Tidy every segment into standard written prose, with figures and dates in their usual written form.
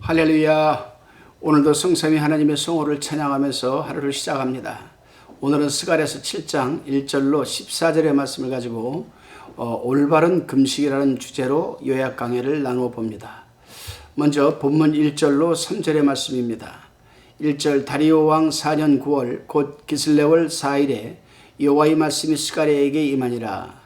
할렐루야. 오늘도 성삼위 하나님의 성호를 찬양하면서 하루를 시작합니다. 오늘은 스가랴서 7장 1절로 14절의 말씀을 가지고 올바른 금식이라는 주제로 요약 강해를 나누어 봅니다. 먼저 본문 1절로 3절의 말씀입니다. 1절 다리오 왕 4년 9월 곧 기슬레월 4일에 여호와의 말씀이 스가랴에게 임하니라.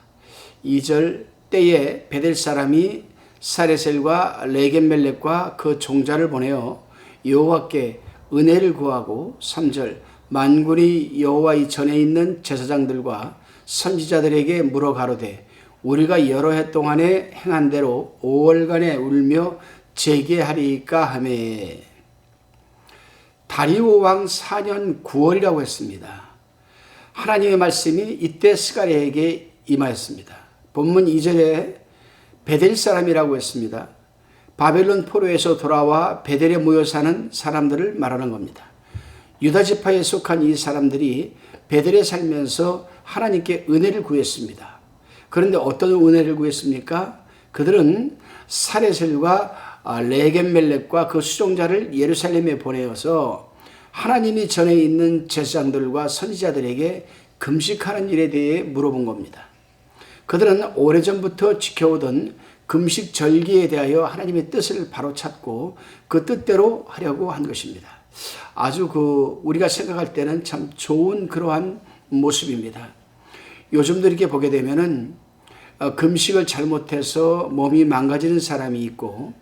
2절 때에 베델 사람이 사레셀과 레겜멜렉과 그 종자를 보내어 여호와께 은혜를 구하고 3절 만군이 여호와의 전에 있는 제사장들과 선지자들에게 물어 가로되 우리가 여러 해 동안에 행한 대로 5월간에 울며 제기하리까 하매. 다리오 왕 4년 9월이라고 했습니다. 하나님의 말씀이 이때 스가랴에게 임하였습니다. 본문 2절에 베델 사람이라고 했습니다. 바벨론 포로에서 돌아와 베델에 모여 사는 사람들을 말하는 겁니다. 유다 지파에 속한 이 사람들이 베델에 살면서 하나님께 은혜를 구했습니다. 그런데 어떤 은혜를 구했습니까? 그들은 사레셀과 레겜멜렉과 그 수종자를 예루살렘에 보내어서 하나님이 전에 있는 제사장들과 선지자들에게 금식하는 일에 대해 물어본 겁니다. 그들은 오래전부터 지켜오던 금식 절기에 대하여 하나님의 뜻을 바로 찾고 그 뜻대로 하려고 한 것입니다. 아주 우리가 생각할 때는 참 좋은 그러한 모습입니다. 요즘도 이렇게 보게 되면은 금식을 잘못해서 몸이 망가지는 사람이 있고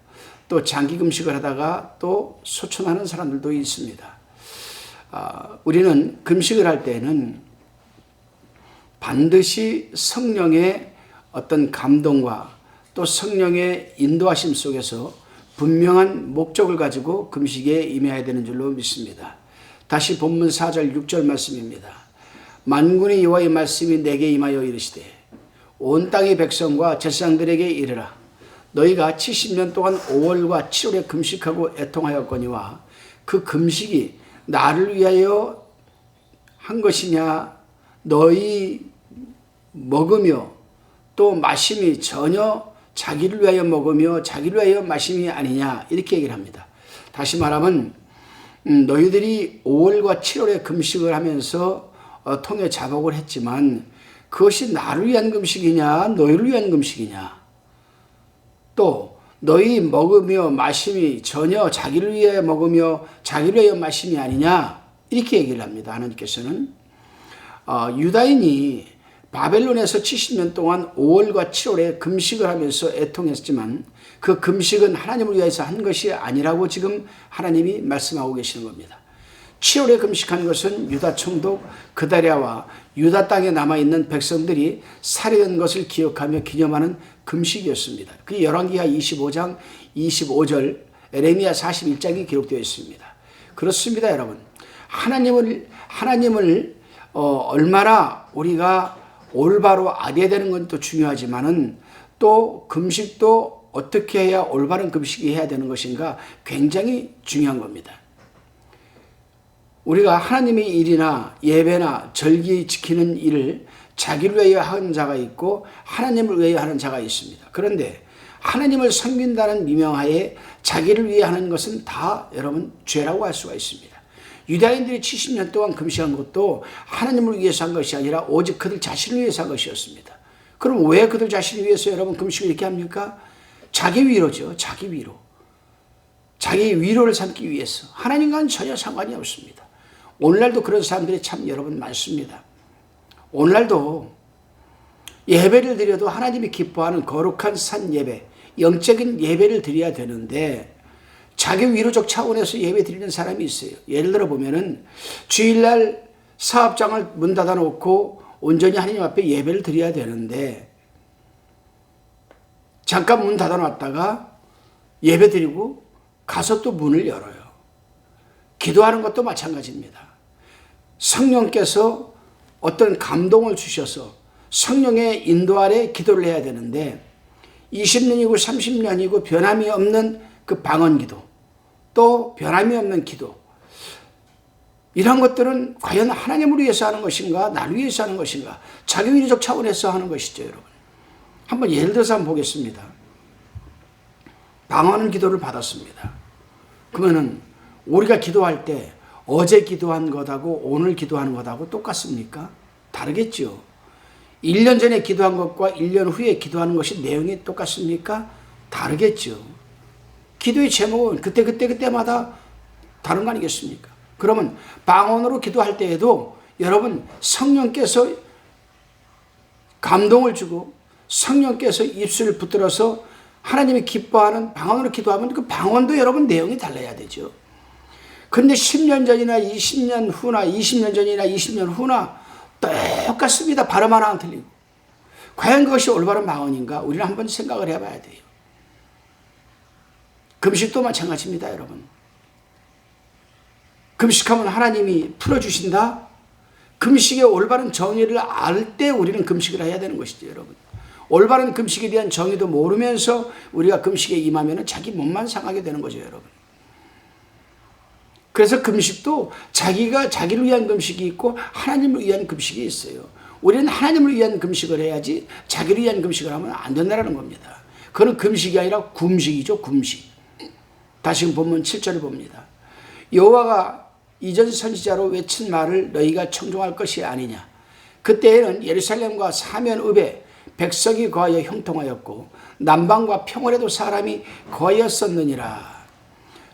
또 장기 금식을 하다가 또 소천하는 사람들도 있습니다. 우리는 금식을 할 때는 반드시 성령의 어떤 감동과 또 성령의 인도하심 속에서 분명한 목적을 가지고 금식에 임해야 되는 줄로 믿습니다. 다시 본문 4절 6절 말씀입니다. 만군의 여호와의 말씀이 내게 임하여 이르시되 온 땅의 백성과 제사장들에게 이르라. 너희가 70년 동안 5월과 7월에 금식하고 애통하였거니와 그 금식이 나를 위하여 한 것이냐. 너희 먹으며 또 마심이 전혀 자기를 위하여 먹으며 자기를 위하여 마심이 아니냐, 이렇게 얘기를 합니다. 다시 말하면 너희들이 5월과 7월에 금식을 하면서 통에 자복을 했지만 그것이 나를 위한 금식이냐 너희를 위한 금식이냐, 또 너희 먹으며 마심이 전혀 자기를 위하여 먹으며 자기를 위하여 마심이 아니냐, 이렇게 얘기를 합니다. 하나님께서는 유다인이 바벨론에서 70년 동안 5월과 7월에 금식을 하면서 애통했지만 그 금식은 하나님을 위해서 한 것이 아니라고 지금 하나님이 말씀하고 계시는 겁니다. 7월에 금식한 것은 유다 총독 그다랴와 유다 땅에 남아있는 백성들이 살해된 것을 기억하며 기념하는 금식이었습니다. 그 열왕기하 25장 25절 에레미야 41장이 기록되어 있습니다. 그렇습니다, 여러분. 하나님을 얼마나 우리가 올바로 알아야 되는 건 또 중요하지만은 또 금식도 어떻게 해야 올바른 금식이 해야 되는 것인가 굉장히 중요한 겁니다. 우리가 하나님의 일이나 예배나 절기 지키는 일을 자기를 위하여 하는 자가 있고 하나님을 위하여 하는 자가 있습니다. 그런데 하나님을 섬긴다는 미명하에 자기를 위해 하는 것은 다 여러분 죄라고 할 수가 있습니다. 유다인들이 70년 동안 금식한 것도 하나님을 위해서 한 것이 아니라 오직 그들 자신을 위해서 한 것이었습니다. 그럼 왜 그들 자신을 위해서 여러분 금식을 이렇게 합니까? 자기 위로죠. 자기 위로. 자기 위로를 삼기 위해서. 하나님과는 전혀 상관이 없습니다. 오늘날도 그런 사람들이 참 여러분 많습니다. 오늘날도 예배를 드려도 하나님이 기뻐하는 거룩한 산 예배, 영적인 예배를 드려야 되는데 자기 위로적 차원에서 예배 드리는 사람이 있어요. 예를 들어 보면은 주일날 사업장을 문 닫아 놓고 온전히 하나님 앞에 예배를 드려야 되는데 잠깐 문 닫아 놨다가 예배 드리고 가서 또 문을 열어요. 기도하는 것도 마찬가지입니다. 성령께서 어떤 감동을 주셔서 성령의 인도 아래 기도를 해야 되는데 20년이고 30년이고 변함이 없는 그 방언 기도, 또 변함이 없는 기도, 이런 것들은 과연 하나님을 위해서 하는 것인가 나를 위해서 하는 것인가, 자기 위로적 차원에서 하는 것이죠. 여러분, 한번 예를 들어서 한번 보겠습니다. 방언 기도를 받았습니다. 그러면은 우리가 기도할 때 어제 기도한 것하고 오늘 기도하는 것하고 똑같습니까? 다르겠죠. 1년 전에 기도한 것과 1년 후에 기도하는 것이 내용이 똑같습니까? 다르겠죠. 기도의 제목은 그때마다 다른 거 아니겠습니까? 그러면 방언으로 기도할 때에도 여러분 성령께서 감동을 주고 성령께서 입술을 붙들어서 하나님이 기뻐하는 방언으로 기도하면 그 방언도 여러분 내용이 달라야 되죠. 그런데 10년 전이나 20년 후나 20년 전이나 20년 후나 똑같습니다. 발음 하나 안 틀리고. 과연 그것이 올바른 방언인가? 우리는 한번 생각을 해봐야 돼요. 금식도 마찬가지입니다, 여러분. 금식하면 하나님이 풀어주신다? 금식의 올바른 정의를 알 때 우리는 금식을 해야 되는 것이죠, 여러분. 올바른 금식에 대한 정의도 모르면서 우리가 금식에 임하면 자기 몸만 상하게 되는 거죠, 여러분. 그래서 금식도 자기를 위한 금식이 있고 하나님을 위한 금식이 있어요. 우리는 하나님을 위한 금식을 해야지 자기를 위한 금식을 하면 안 된다는 겁니다. 그건 금식이 아니라 굶식이죠, 굶식. 다시 본문 7절을 봅니다. 여호와가 이전 선지자로 외친 말을 너희가 청종할 것이 아니냐. 그때에는 예루살렘과 사면읍에 백성이 거하여 형통하였고 남방과 평원에도 사람이 거하였었느니라.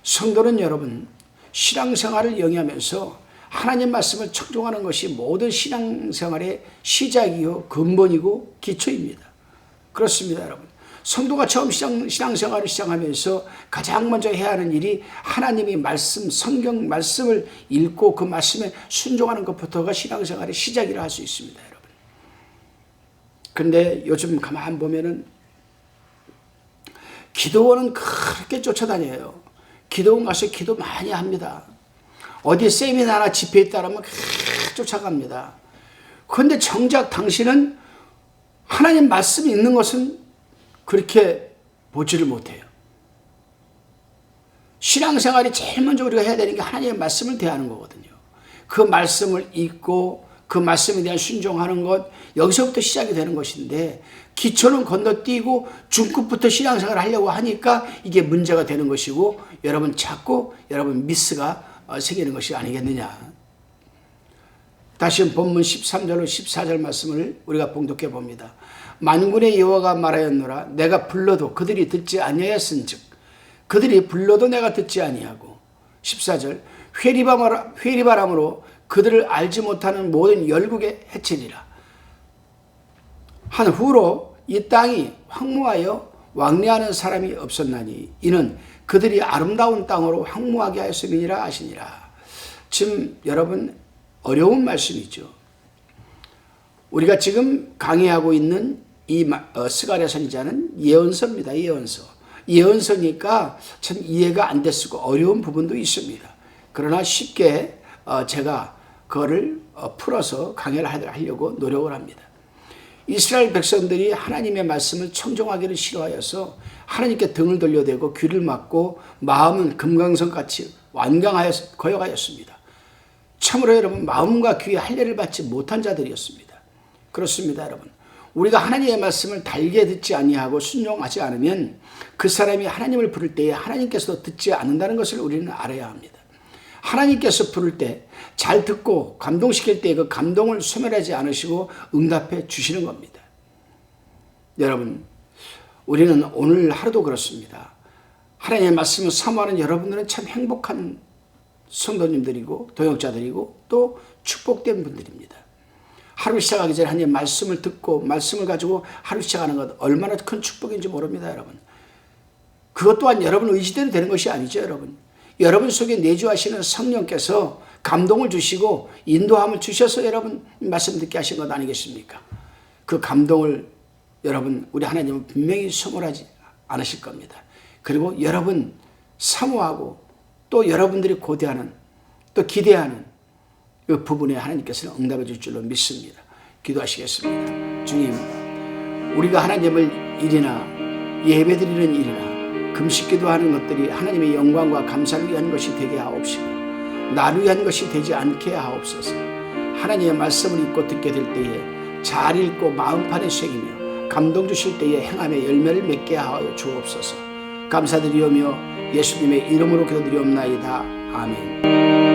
성도는 여러분 신앙생활을 영위하면서 하나님 말씀을 청종하는 것이 모든 신앙생활의 시작이요 근본이고 기초입니다. 그렇습니다, 여러분. 성도가 처음 신앙생활을 시작하면서 가장 먼저 해야 하는 일이 하나님이 성경 말씀을 읽고 그 말씀에 순종하는 것부터가 신앙생활의 시작이라 할 수 있습니다, 여러분. 그런데 요즘 가만 보면은 기도원은 그렇게 쫓아다녀요. 기도원 가서 기도 많이 합니다. 어디 세미나나 집회에 따르면 쫓아갑니다. 그런데 정작 당신은 하나님 말씀이 있는 것은 그렇게 보지를 못해요. 신앙생활이 제일 먼저 우리가 해야 되는 게 하나님의 말씀을 대하는 거거든요. 그 말씀을 읽고 그 말씀에 대한 순종하는 것, 여기서부터 시작이 되는 것인데 기초는 건너뛰고 중급부터 신앙생활을 하려고 하니까 이게 문제가 되는 것이고 여러분 자꾸 미스가 생기는 것이 아니겠느냐. 다시 본문 13절로 14절 말씀을 우리가 봉독해 봅니다. 만군의 여호와가 말하였노라. 내가 불러도 그들이 듣지 아니하였은즉 그들이 불러도 내가 듣지 아니하고. 14절 회리바람으로 그들을 알지 못하는 모든 열국에 해치리라. 한 후로 이 땅이 황무하여 왕래하는 사람이 없었나니 이는 그들이 아름다운 땅으로 황무하게 하였음이니라 하시니라. 지금 여러분 어려운 말씀이죠. 우리가 지금 강의하고 있는 이 스가랴 선지자는 예언서입니다. 예언서니까 참 이해가 안 됐고 어려운 부분도 있습니다. 그러나 쉽게 제가 그거를 풀어서 강의를 하려고 노력을 합니다. 이스라엘 백성들이 하나님의 말씀을 청종하기를 싫어하여서 하나님께 등을 돌려대고 귀를 막고 마음은 금강석같이 거역하였습니다. 참으로 여러분 마음과 귀에 할례를 받지 못한 자들이었습니다. 그렇습니다, 여러분. 우리가 하나님의 말씀을 달게 듣지 아니하고 순종하지 않으면 그 사람이 하나님을 부를 때에 하나님께서도 듣지 않는다는 것을 우리는 알아야 합니다. 하나님께서 부를 때 잘 듣고 감동시킬 때 그 감동을 소멸하지 않으시고 응답해 주시는 겁니다. 여러분, 우리는 오늘 하루도 그렇습니다. 하나님의 말씀을 사모하는 여러분들은 참 행복한 성도님들이고 동역자들이고 또 축복된 분들입니다. 하루 시작하기 전에 하나님의 말씀을 듣고 말씀을 가지고 하루 시작하는 것 얼마나 큰 축복인지 모릅니다, 여러분. 그것 또한 여러분 의지대로 되는 것이 아니죠, 여러분. 여러분 속에 내주하시는 성령께서 감동을 주시고 인도함을 주셔서 여러분 말씀 듣게 하신 것 아니겠습니까? 그 감동을 여러분 우리 하나님은 분명히 소멸하지 않으실 겁니다. 그리고 여러분 사모하고 또 여러분들이 고대하는 또 기대하는 그 부분에 하나님께서는 응답해 줄 줄로 믿습니다. 기도하시겠습니다. 주님, 우리가 하나님을 일이나 예배드리는 일이나 금식기도하는 것들이 하나님의 영광과 감사를 위한 것이 되게 하옵시고 나를 위한 것이 되지 않게 하옵소서. 하나님의 말씀을 읽고 듣게 될 때에 잘 읽고 마음판에 새기며 감동 주실 때에 행함의 열매를 맺게 하여 주옵소서. 감사드리오며 예수님의 이름으로 기도드리옵나이다. 아멘.